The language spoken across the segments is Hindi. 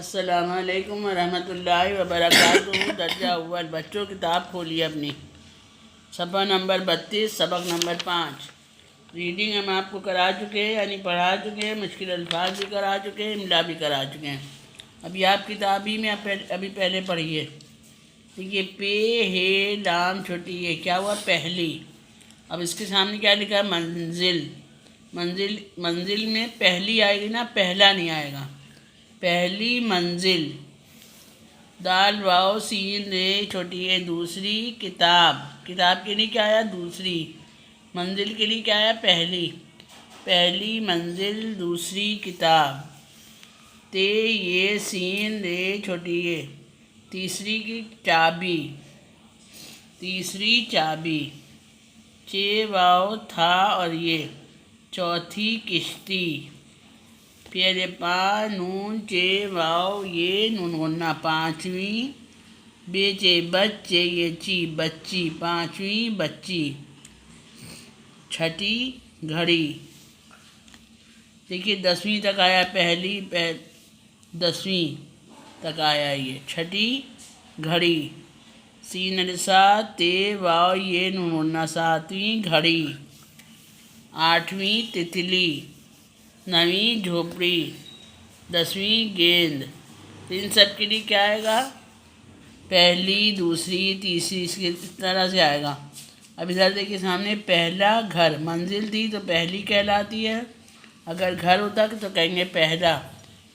अस्सलामुअलैकुम वरहमतुल्लाहि वबरकातुहू। दर्जा अव्वल बच्चों किताब खोलिए अपनी। सफ़ा नंबर 32, सबक नंबर 5। रीडिंग हम आपको करा चुके हैं, यानी पढ़ा चुके हैं। मुश्किल अल्फाज भी करा चुके हैं, इमला भी करा चुके हैं। अभी आप किताब ही में अभी पहले पढ़िए। देखिए, पे हे लाम छोटी ये क्या हुआ? पहली। अब इसके सामने क्या लिखा है? मंजिल। मंजिल मंजिल में पहली आएगी ना, पहला नहीं आएगा। पहली मंजिल। दाल वाओ सीन रे छोटी है दूसरी किताब। किताब के लिए क्या आया? दूसरी। मंजिल के लिए क्या आया? पहली। पहली मंजिल दूसरी किताब। ते ये सीन रे छोटी है तीसरी की चाबी। तीसरी चाबी। चे वाओ था और ये चौथी किश्ती। पेरे पा नून चे वाओ ये नून गुन्ना पाँचवीं। बेचे बच्चे ये ची बच्ची पाँचवीं बच्ची। छठी घड़ी। देखिए 10वीं तक आया, पहली 10वीं तक आया ये। छठी घड़ी। सीन अलिसा ते वाओ ये नून गुन्ना 7वीं घड़ी। 8वीं तितली। 9वीं झोपड़ी। 10वीं गेंद। तो इन सब के लिए क्या आएगा? पहली दूसरी तीसरी, इस तरह से आएगा। अब इधर देखिए सामने पहला घर। मंजिल थी तो पहली कहलाती है। अगर घर होता तो कहेंगे पहला।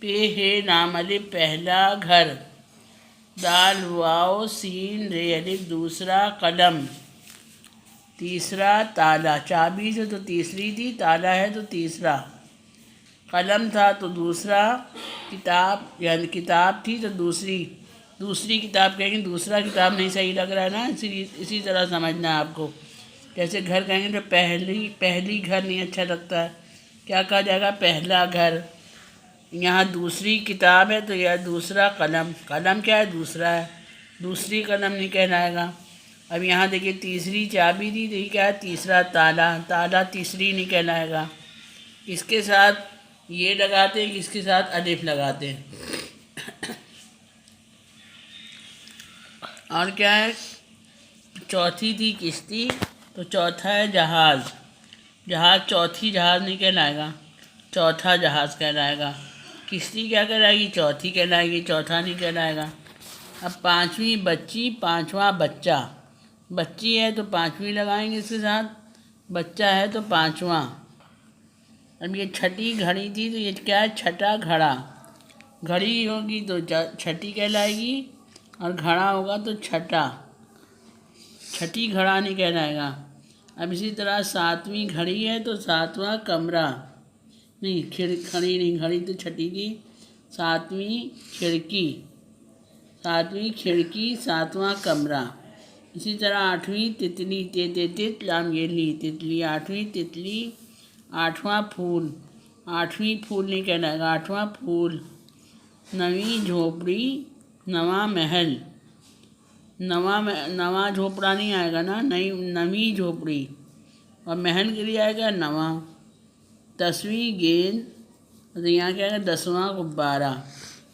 पे हे नाम अलिफ पहला घर। दाल वाओ सीन रे अलिफ दूसरा कलम। तीसरा ताला। चाबी से तो तीसरी थी, ताला है तो तीसरा। कलम था तो दूसरा। किताब यानी किताब थी तो दूसरी। दूसरी किताब कहेंगे, दूसरा किताब नहीं सही लग रहा है ना, इसी तरह समझना है आपको। जैसे घर कहेंगे तो पहली घर नहीं अच्छा लगता है, क्या कहा जाएगा? पहला घर। यहाँ दूसरी किताब है तो यह दूसरा कलम। कलम क्या है? दूसरा है, दूसरी कलम नहीं कहलाएगा। अब यहाँ देखिए तीसरी चाबी थी तो ये क्या है? तीसरा ताला। ताला तीसरी नहीं कहलाएगा। इसके साथ ये लगाते हैं, इसके साथ अलिफ लगाते हैं। और क्या है? चौथी थी किश्ती तो चौथा है जहाज़। जहाज़ चौथी जहाज़ नहीं कहलाएगा, चौथा जहाज़ कहलाएगा। किश्ती क्या कहलाएगी? चौथी कहलाएगी, चौथा नहीं कहलाएगा। अब 5वीं बच्ची, 5वां बच्चा। बच्ची है तो 5वीं लगाएंगे इसके साथ, बच्चा है तो 5वां। अब ये छठी घड़ी थी तो ये क्या है? छठा घड़ा। घड़ी होगी तो छठी कहलाएगी और घड़ा होगा तो छठा। छठी घड़ा नहीं कहलाएगा। अब इसी तरह 7वीं घड़ी है तो 7वां कमरा। नहीं, खड़ी नहीं, घड़ी तो छठी थी। 7वीं खिड़की। 7वीं खिड़की 7वां कमरा। इसी तरह 8वीं तितली। तितलाम ये ली तितली। 8वीं तितली 8वां फूल। 8वीं फूल नहीं कहलाएगा, 8वां फूल। 9वीं झोपड़ी 9वां महल। नवा झोपड़ा नहीं आएगा ना, 9वीं झोपड़ी। और महल के लिए आएगा 9वां। 10वीं गेंद तो यहाँ क्या आएगा? 10वां गुब्बारा।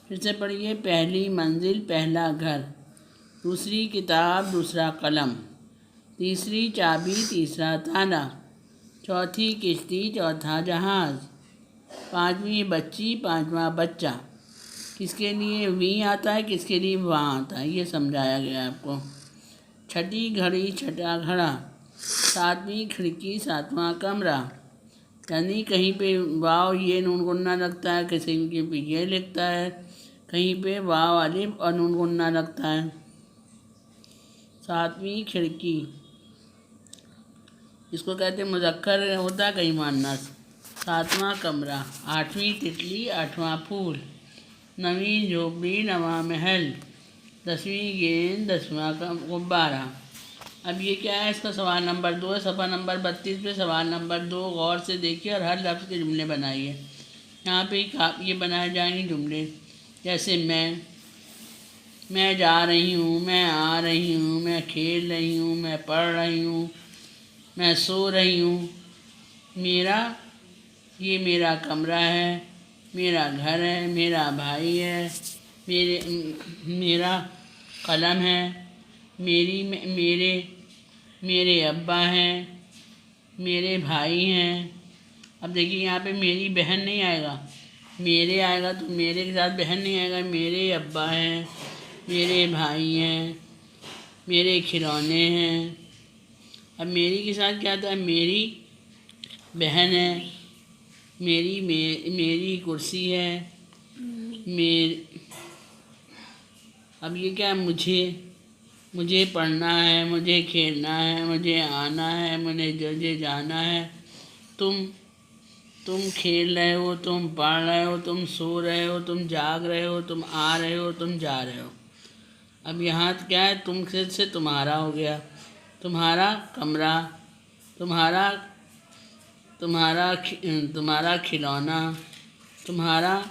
फिर से पढ़िए। पहली मंजिल पहला घर। दूसरी किताब दूसरा कलम। तीसरी चाबी तीसरा ताला। चौथी किश्ती चौथा जहाज़। 5वीं बच्ची 5वां बच्चा। किसके लिए वी आता है, किसके लिए वाँ आता है, ये समझाया गया आपको। छठी घड़ी छठा घड़ा। 7वीं खिड़की 7वां कमरा। यानी कहीं पे वाव ये नून गुन्ना लगता है, कहीं के पे ये लिखता है, कहीं पे वाव अलिफ और नून गुन्ना लगता है। 7वीं खिड़की इसको कहते हैं मुज़क्कर होता है, कहीं मुअन्नस। 7वां कमरा। 8वीं तितली 8वां फूल। 9वीं झोपड़ी 9वां महल। 10वीं गेंद 10वां गुब्बारा। अब ये क्या है? इसका सवाल नंबर 2 है। सफ़ा नंबर 32 पे सवाल नंबर 2 गौर से देखिए और हर लफ्ज़ के जुमले बनाइए। यहाँ पे ये बनाए जाएंगे जुमले, जैसे मैं जा रही हूँ, मैं आ रही हूँ, मैं खेल रही हूँ, मैं पढ़ रही हूँ, मैं सो रही हूँ। ये मेरा कमरा है, मेरा घर है, मेरा भाई है, मेरा कलम है। मेरे मेरे अब्बा हैं, मेरे भाई हैं। अब देखिए यहाँ पे मेरी बहन नहीं आएगा, मेरे आएगा तो मेरे के साथ बहन नहीं आएगा। मेरे अब्बा हैं, मेरे भाई हैं, मेरे खिलौने हैं। अब मेरी के साथ क्या आता है? मेरी बहन है, मेरी कुर्सी है। मेर अब ये क्या है? मुझे पढ़ना है, मुझे खेलना है, मुझे आना है, मुझे जाना है। तुम तुम खेल रहे हो, तुम पढ़ रहे हो, तुम सो रहे हो, तुम जाग रहे हो, तुम आ रहे हो, तुम जा रहे हो। अब यहाँ क्या है? तुम से तुम्हारा हो गया। तुम्हारा कमरा, तुम्हारा तुम्हारा खिलौना, तुम्हारा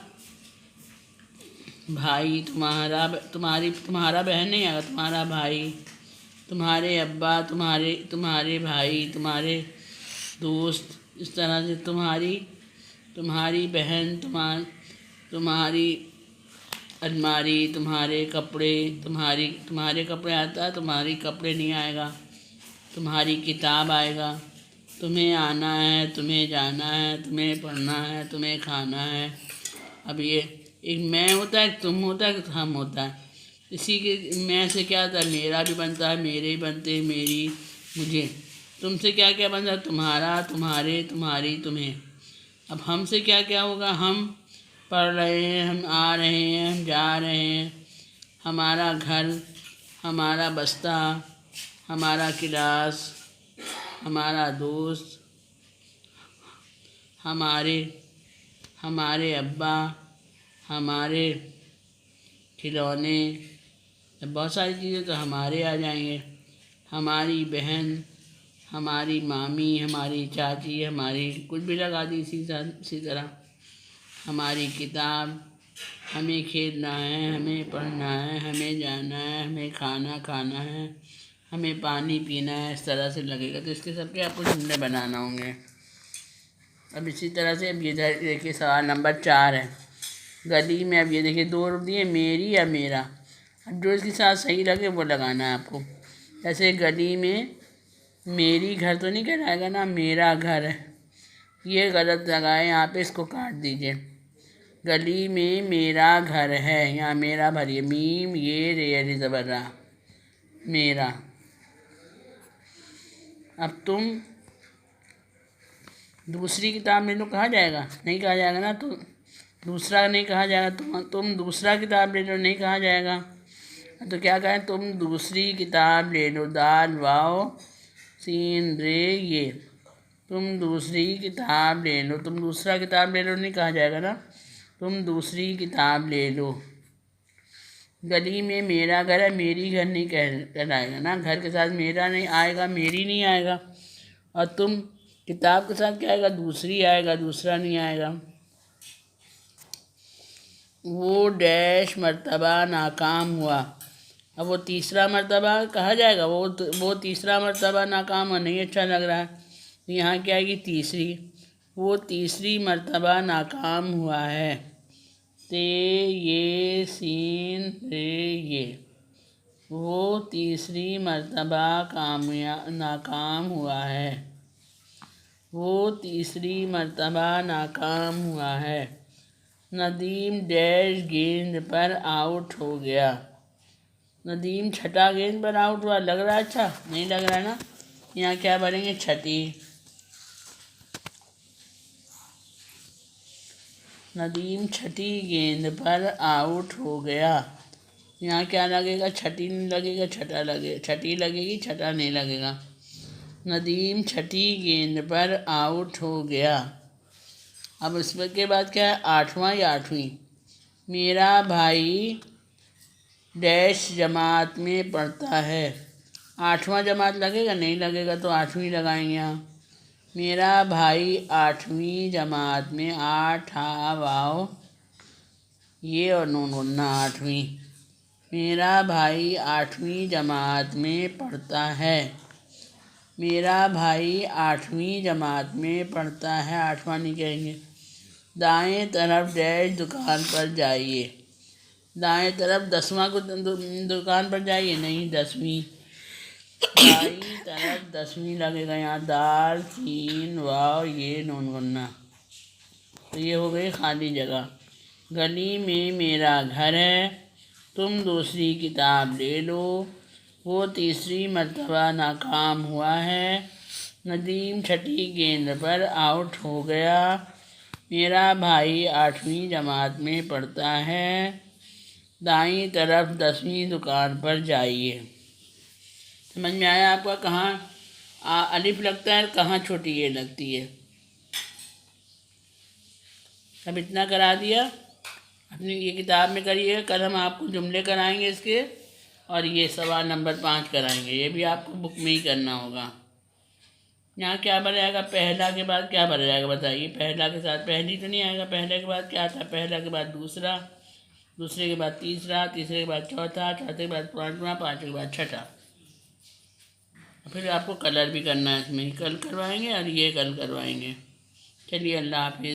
भाई, तुम्हारा बहन नहीं आएगा, तुम्हारा भाई, तुम्हारे अब्बा, तुम्हारे भाई, तुम्हारे दोस्त। इस तरह से तुम्हारी बहन, तुम्हारी अलमारी, तुम्हारे कपड़े, तुम्हारे कपड़े आता है, तुम्हारी कपड़े नहीं आएगा। तुम्हारी किताब आएगा। तुम्हें आना है, तुम्हें जाना है, तुम्हें पढ़ना है, तुम्हें खाना है। अब ये एक मैं होता है, तुम होता है, एक हम होता है। इसी के मैं से क्या होता है? मेरा भी बनता है, मेरे भी बनते हैं, मेरी, मुझे। तुमसे क्या क्या बनता है? तुम्हारा, तुम्हारे, तुम्हारी, तुम्हें। अब हमसे क्या क्या होगा? हम पढ़ रहे हैं, हम आ रहे हैं, हम जा रहे हैं। हमारा घर, हमारा बस्ता, हमारा क्लास, हमारा दोस्त, हमारे अब्बा, हमारे खिलौने। बहुत सारी चीज़ें तो हमारे आ जाएंगे। हमारी बहन, हमारी मामी, हमारी चाची, हमारी कुछ भी लगा दी इसी तरह। हमारी किताब, हमें खेलना है, हमें पढ़ना है, हमें जाना है, हमें खाना खाना है, हमें पानी पीना है। इस तरह से लगेगा। तो इसके सबके आपको जुमले बनाना होंगे। अब इसी तरह से अब ये देखिए सवाल नंबर 4 है। गली में, अब ये देखिए 2 रूप दिए, मेरी या मेरा। अब जो इसके साथ सही लगे वो लगाना है आपको। जैसे गली में मेरी घर तो नहीं कहलाएगा ना, मेरा घर है, ये गलत लगाए। यहाँ पे इसको काट दीजिए। गली में मेरा घर है, यहाँ मेरा भरिए, मीम ये रे अली ज़बर रा, मेरा। अब तुम दूसरी किताब ले लो, कहा जाएगा? नहीं कहा जाएगा ना। तो दूसरा नहीं कहा जाएगा। तुम दूसरा किताब ले लो, नहीं कहा जाएगा। तो क्या कहें? तुम दूसरी किताब ले लो, दाल वाओ सीन रे ये। तुम दूसरी किताब ले लो। तुम दूसरा किताब ले लो नहीं कहा जाएगा ना। तुम दूसरी किताब ले लो। गली में मेरा घर है, मेरी घर नहीं कहलाएगा ना। घर के साथ मेरा नहीं आएगा, मेरी नहीं आएगा। और तुम किताब के साथ क्या आएगा? दूसरी आएगा, दूसरा नहीं आएगा। वो डैश मर्तबा नाकाम हुआ। अब वो तीसरा मर्तबा कहा जाएगा? वो तीसरा मर्तबा नाकाम और नहीं अच्छा लग रहा है। तो यहाँ क्या आएगी? तीसरी। वो तीसरी मर्तबा नाकाम हुआ है। ते ये सीन रे ये। वो तीसरी मर्तबा नाकाम हुआ है। वो तीसरी मर्तबा नाकाम हुआ है। नदीम डैश गेंद पर आउट हो गया। नदीम छठा गेंद पर आउट हुआ। लग रहा है अच्छा? नहीं लग रहा है ना। यहाँ क्या भरेंगे? छठी। नदीम छठी गेंद पर आउट हो गया। यहाँ क्या लगेगा? छठी नहीं लगेगा, छठा लगेगा। छठी लगेगी, छठा नहीं लगेगा। नदीम छठी गेंद पर आउट हो गया। अब इसके बाद क्या है? 8वां या 8वीं। मेरा भाई डैश जमात में पढ़ता है। 8वां जमात लगेगा? नहीं लगेगा, तो 8वीं लगाएंगे यहाँ। मेरा भाई 8वीं जमात में, 8 हा वाओ ये और नून बोलना, 8वीं। मेरा भाई 8वीं जमात में पढ़ता है। मेरा भाई 8वीं जमात में पढ़ता है। 8वां नहीं कहेंगे। दाएं तरफ डैश दुकान पर जाइए। दाएं तरफ 10वां को दुकान पर जाइए, नहीं 10वीं। दाईं तरफ 10वीं लगेगा यहाँ, दाल सीन वाव ये नून गुन्ना। तो ये हो गई खाली जगह। गली में मेरा घर है, तुम दूसरी किताब ले लो। वो तीसरी मर्तबा नाकाम हुआ है। नदीम छठी गेंद पर आउट हो गया। मेरा भाई 8वीं जमात में पढ़ता है। दाईं तरफ 10वीं दुकान पर जाइए। समझ में आया आपका? कहाँ अलिफ लगता है, कहाँ छोटी ये लगती है। अब इतना करा दिया, अपनी ये किताब में करिए। कल हम आपको जुमले कराएंगे इसके, और ये सवाल नंबर 5 कराएंगे। ये भी आपको बुक में ही करना होगा। यहाँ क्या बन जाएगा? पहला के बाद क्या बन जाएगा बताइए? पहला के साथ पहली तो नहीं आएगा। पहले के बाद क्या था? पहला के बाद दूसरा, दूसरे के बाद तीसरा, तीसरे के बाद चौथा, चौथे के बाद पाँचवा, पाँचवें के बाद छठा। फिर आपको कलर भी करना है इसमें, कल करवाएंगे और ये कल करवाएंगे। चलिए, अल्लाह हाफिज़।